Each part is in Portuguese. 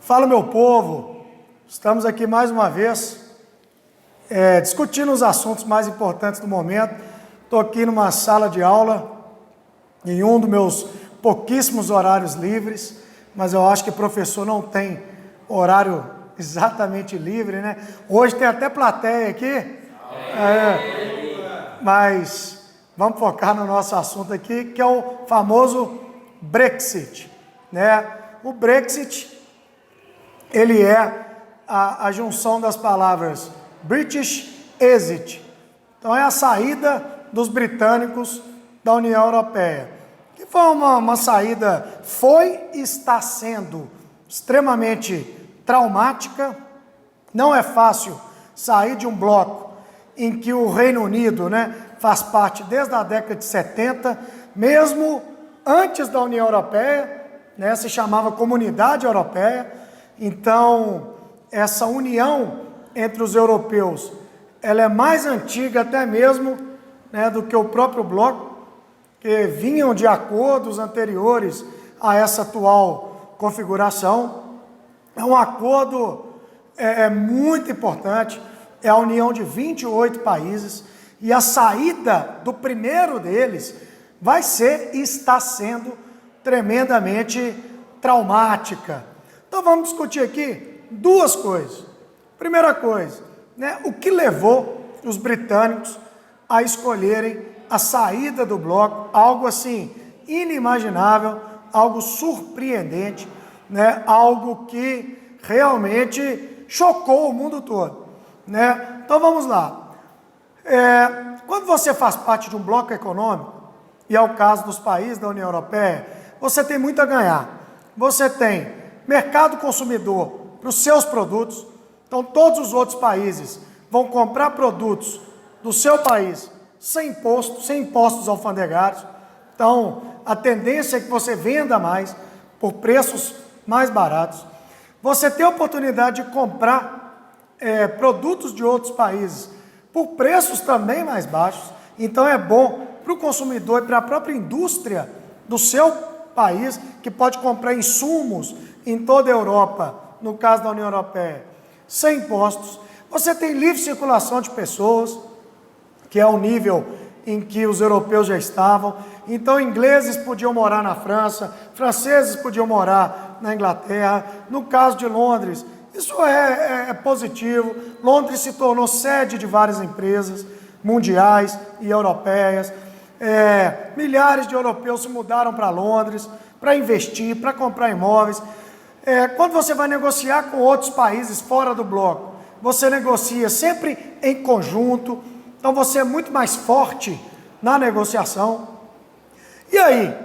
Fala, meu povo, estamos aqui mais uma vez discutindo os assuntos mais importantes do momento. Estou aqui numa sala de aula, em um dos meus pouquíssimos horários livres, mas eu acho que professor não tem horário exatamente livre, né? Hoje tem até plateia aqui, mas vamos focar no nosso assunto aqui, que é o famoso Brexit, né? O Brexit, ele é a junção das palavras British Exit. Então é a saída dos britânicos da União Europeia, que foi uma saída, foi e está sendo extremamente traumática. Não é fácil sair de um bloco em que o Reino Unido, né, faz parte desde a década de 70, mesmo antes da União Europeia, né, se chamava Comunidade Europeia. Então, essa união entre os europeus, ela é mais antiga até mesmo, né, do que o próprio bloco, que vinham de acordos anteriores a essa atual configuração. É um acordo muito importante, é a união de 28 países, e a saída do primeiro deles vai ser e está sendo tremendamente traumática. Então vamos discutir aqui duas coisas. Primeira coisa, né, o que levou os britânicos a escolherem a saída do bloco, algo assim inimaginável, algo surpreendente, né, algo que realmente chocou o mundo todo, né? Então vamos lá. Quando você faz parte de um bloco econômico, e é o caso dos países da União Europeia, você tem muito a ganhar. Você tem mercado consumidor para os seus produtos. Então todos os outros países vão comprar produtos do seu país sem impostos alfandegários. Então a tendência é que você venda mais por preços mais baratos. Você tem a oportunidade de comprar produtos de outros países por preços também mais baixos. Então é bom para o consumidor e para a própria indústria do seu país, que pode comprar insumos em toda a Europa, no caso da União Europeia, sem impostos. Você tem livre circulação de pessoas, que é o nível em que os europeus já estavam. Então ingleses podiam morar na França, franceses podiam morar na Inglaterra. No caso de Londres, isso é positivo. Londres se tornou sede de várias empresas mundiais e europeias. Milhares de europeus se mudaram para Londres para investir, para comprar imóveis. Quando você vai negociar com outros países fora do bloco, você negocia sempre em conjunto, então você é muito mais forte na negociação. E aí,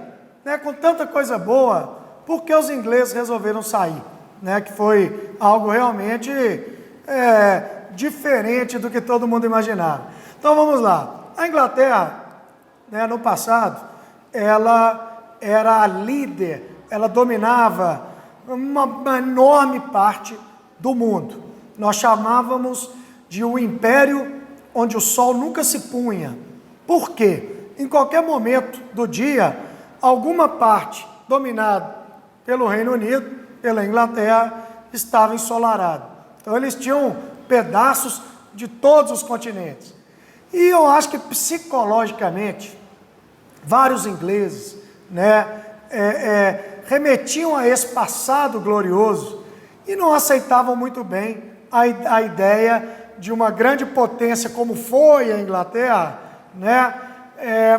né, com tanta coisa boa, por que os ingleses resolveram sair? Né, que foi algo realmente diferente do que todo mundo imaginava. Então vamos lá. A Inglaterra, né, no passado, ela era a líder, ela dominava uma enorme parte do mundo. Nós chamávamos de um império onde o sol nunca se punha. Por quê? Em qualquer momento do dia, alguma parte dominada pelo Reino Unido, pela Inglaterra, estava ensolarada. Então eles tinham pedaços de todos os continentes. E eu acho que psicologicamente, vários ingleses, né, remetiam a esse passado glorioso e não aceitavam muito bem a ideia de uma grande potência como foi a Inglaterra, né,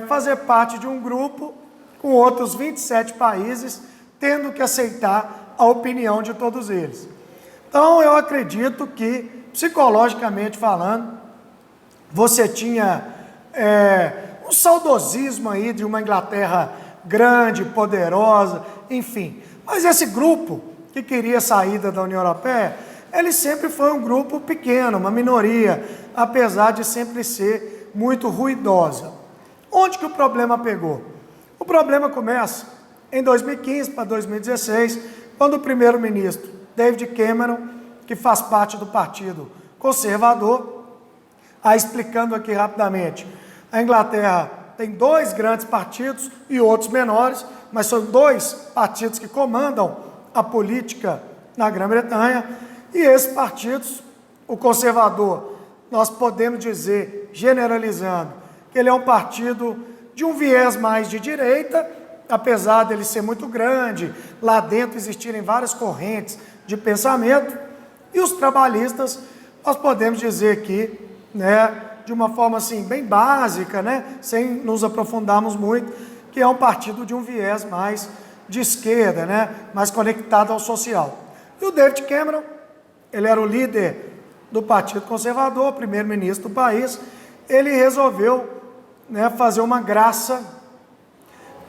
fazer parte de um grupo com outros 27 países, tendo que aceitar a opinião de todos eles. Então eu acredito que, psicologicamente falando, você tinha um saudosismo aí de uma Inglaterra grande, poderosa, enfim. Mas esse grupo que queria a saída da União Europeia, ele sempre foi um grupo pequeno, uma minoria, apesar de sempre ser muito ruidosa. Onde que o problema pegou? O problema começa em 2015 para 2016, quando o primeiro-ministro David Cameron, que faz parte do Partido Conservador, explicando aqui rapidamente, a Inglaterra tem dois grandes partidos e outros menores, mas são dois partidos que comandam a política na Grã-Bretanha, e esses partidos, o conservador, nós podemos dizer, generalizando, que ele é um partido de um viés mais de direita, apesar dele ser muito grande, lá dentro existirem várias correntes de pensamento, e os trabalhistas, nós podemos dizer que, né, de uma forma assim, bem básica, né, sem nos aprofundarmos muito, que é um partido de um viés mais de esquerda, né, mais conectado ao social. E o David Cameron, ele era o líder do Partido Conservador, primeiro-ministro do país, ele resolveu, né, fazer uma graça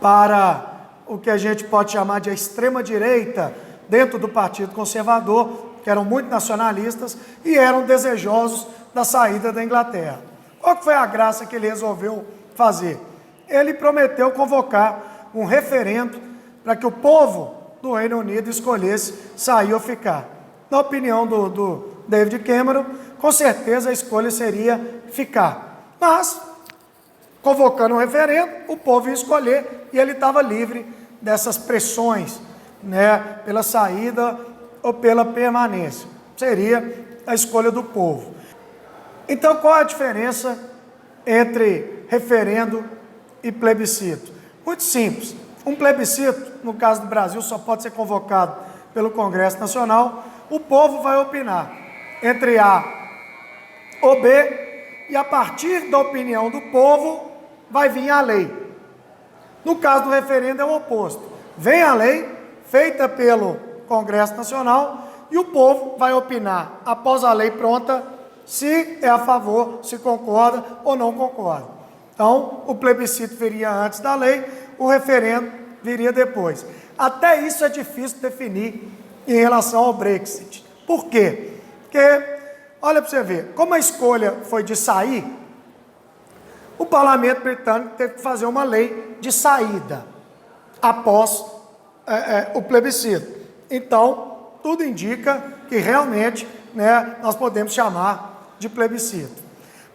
para o que a gente pode chamar de extrema-direita dentro do Partido Conservador, que eram muito nacionalistas e eram desejosos da saída da Inglaterra. Qual que foi a graça que ele resolveu fazer? Ele prometeu convocar um referendo para que o povo do Reino Unido escolhesse sair ou ficar. Na opinião do David Cameron, com certeza a escolha seria ficar. Mas, convocando um referendo, o povo ia escolher e ele estava livre dessas pressões, né, pela saída ou pela permanência. Seria a escolha do povo. Então, qual é a diferença entre referendo e plebiscito? Muito simples. Um plebiscito, no caso do Brasil, só pode ser convocado pelo Congresso Nacional. O povo vai opinar entre A ou B, e a partir da opinião do povo vai vir a lei. No caso do referendo é o oposto. Vem a lei, feita pelo Congresso Nacional, e o povo vai opinar, após a lei pronta, se é a favor, se concorda ou não concorda. Então, o plebiscito viria antes da lei, o referendo viria depois. Até isso é difícil definir em relação ao Brexit. Por quê? Porque, olha para você ver, como a escolha foi de sair, o parlamento britânico teve que fazer uma lei de saída após o plebiscito. Então, tudo indica que realmente, né, nós podemos chamar de plebiscito.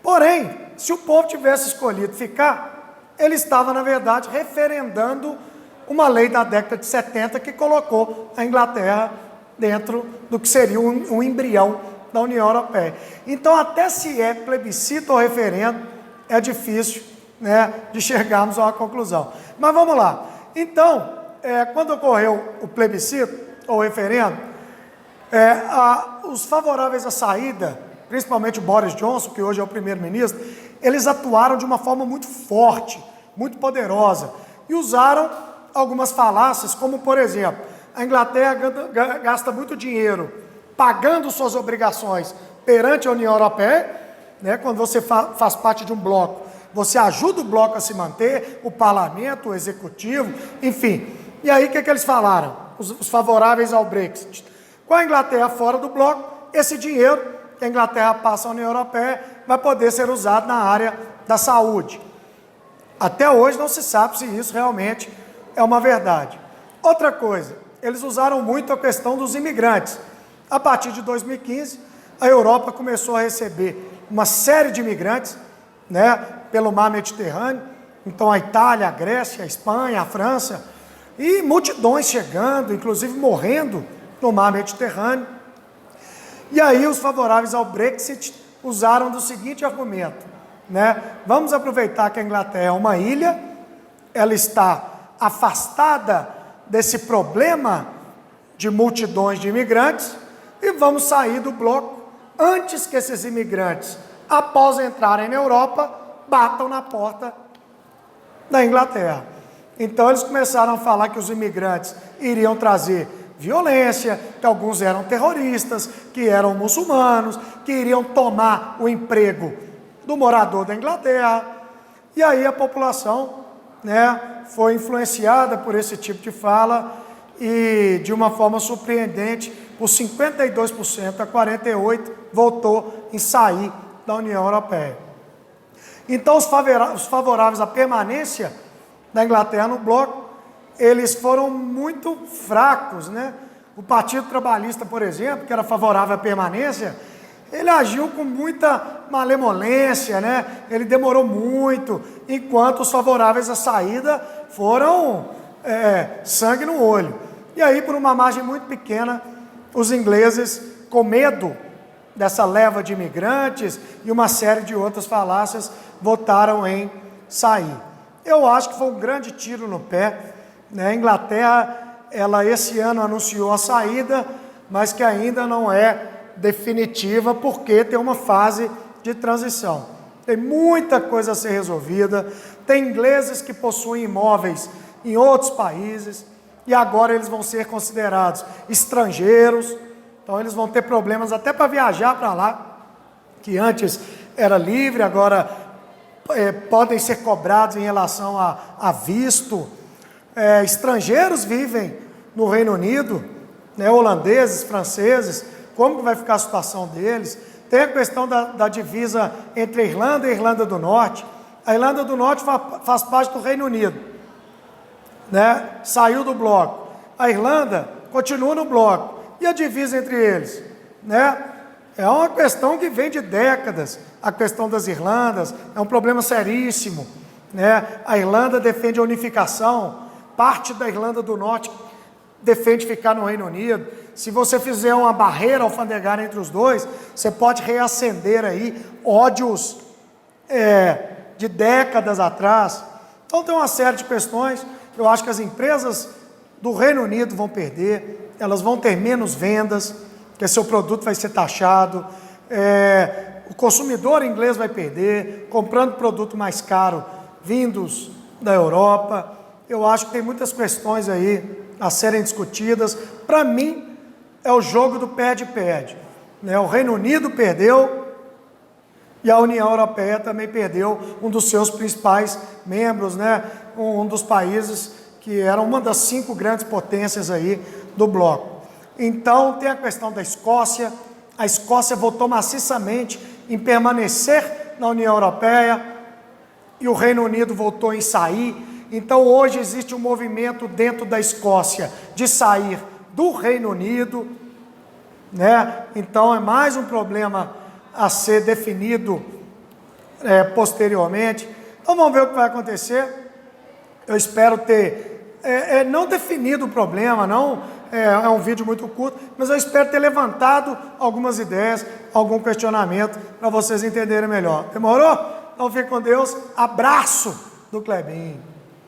Porém, se o povo tivesse escolhido ficar, ele estava, na verdade, referendando uma lei da década de 70 que colocou a Inglaterra dentro do que seria um embrião da União Europeia. Então, até se é plebiscito ou referendo, é difícil, né, de chegarmos a uma conclusão. Mas vamos lá. Então, quando ocorreu o plebiscito ou referendo, os favoráveis à saída, principalmente o Boris Johnson, que hoje é o primeiro-ministro, eles atuaram de uma forma muito forte, muito poderosa, e usaram algumas falácias, como, por exemplo, a Inglaterra gasta muito dinheiro pagando suas obrigações perante a União Europeia, né? Quando você faz parte de um bloco, você ajuda o bloco a se manter, o parlamento, o executivo, enfim. E aí, o que eles falaram? Os favoráveis ao Brexit. Com a Inglaterra fora do bloco, esse dinheiro que a Inglaterra passa à União Europeia vai poder ser usado na área da saúde. Até hoje não se sabe se isso realmente é uma verdade. Outra coisa, eles usaram muito a questão dos imigrantes. A partir de 2015, a Europa começou a receber uma série de imigrantes, né, pelo mar Mediterrâneo. Então a Itália, a Grécia, a Espanha, a França, e multidões chegando, inclusive morrendo no mar Mediterrâneo. E aí os favoráveis ao Brexit usaram do seguinte argumento, né? Vamos aproveitar que a Inglaterra é uma ilha, ela está afastada desse problema de multidões de imigrantes, e vamos sair do bloco antes que esses imigrantes, após entrarem na Europa, batam na porta da Inglaterra. Então eles começaram a falar que os imigrantes iriam trazer violência, que alguns eram terroristas, que eram muçulmanos, que iriam tomar o emprego do morador da Inglaterra. E aí a população, né, foi influenciada por esse tipo de fala e, de uma forma surpreendente, por 52% a 48% votou em sair da União Europeia. Então os favoráveis à permanência da Inglaterra no bloco, eles foram muito fracos, né? O Partido Trabalhista, por exemplo, que era favorável à permanência, ele agiu com muita malemolência, né? Ele demorou muito, enquanto os favoráveis à saída foram sangue no olho. E aí, por uma margem muito pequena, os ingleses, com medo dessa leva de imigrantes e uma série de outras falácias, votaram em sair. Eu acho que foi um grande tiro no pé, né? A Inglaterra, ela esse ano anunciou a saída, mas que ainda não é definitiva, porque tem uma fase de transição. Tem muita coisa a ser resolvida, tem ingleses que possuem imóveis em outros países, e agora eles vão ser considerados estrangeiros, então eles vão ter problemas até para viajar para lá, que antes era livre, agora podem ser cobrados em relação a visto. Estrangeiros vivem no Reino Unido, né, holandeses, franceses, como que vai ficar a situação deles? Tem a questão da divisa entre a Irlanda e a Irlanda do Norte. A Irlanda do Norte faz parte do Reino Unido, né? Saiu do bloco. A Irlanda continua no bloco. E a divisa entre eles, né? É uma questão que vem de décadas, a questão das Irlandas, é um problema seríssimo, né? A Irlanda defende a unificação, parte da Irlanda do Norte defende ficar no Reino Unido. Se você fizer uma barreira alfandegária entre os dois, você pode reacender aí ódios de décadas atrás. Então tem uma série de questões. Eu acho que as empresas do Reino Unido vão perder, elas vão ter menos vendas, porque seu produto vai ser taxado, o consumidor inglês vai perder, comprando produto mais caro vindos da Europa. Eu acho que tem muitas questões aí a serem discutidas. Para mim, é o jogo do perde-perde, né? O Reino Unido perdeu e a União Europeia também perdeu um dos seus principais membros, né? Um dos países que era uma das 5 grandes potências aí do bloco. Então, tem a questão da Escócia. A Escócia votou maciçamente em permanecer na União Europeia e o Reino Unido votou em sair. Então, hoje existe um movimento dentro da Escócia de sair do Reino Unido, né? Então, é mais um problema a ser definido posteriormente. Então, vamos ver o que vai acontecer. Eu espero ter não definido o problema, não é um vídeo muito curto, mas eu espero ter levantado algumas ideias, algum questionamento, para vocês entenderem melhor. Demorou? Então, fique com Deus. Abraço do Clebinho.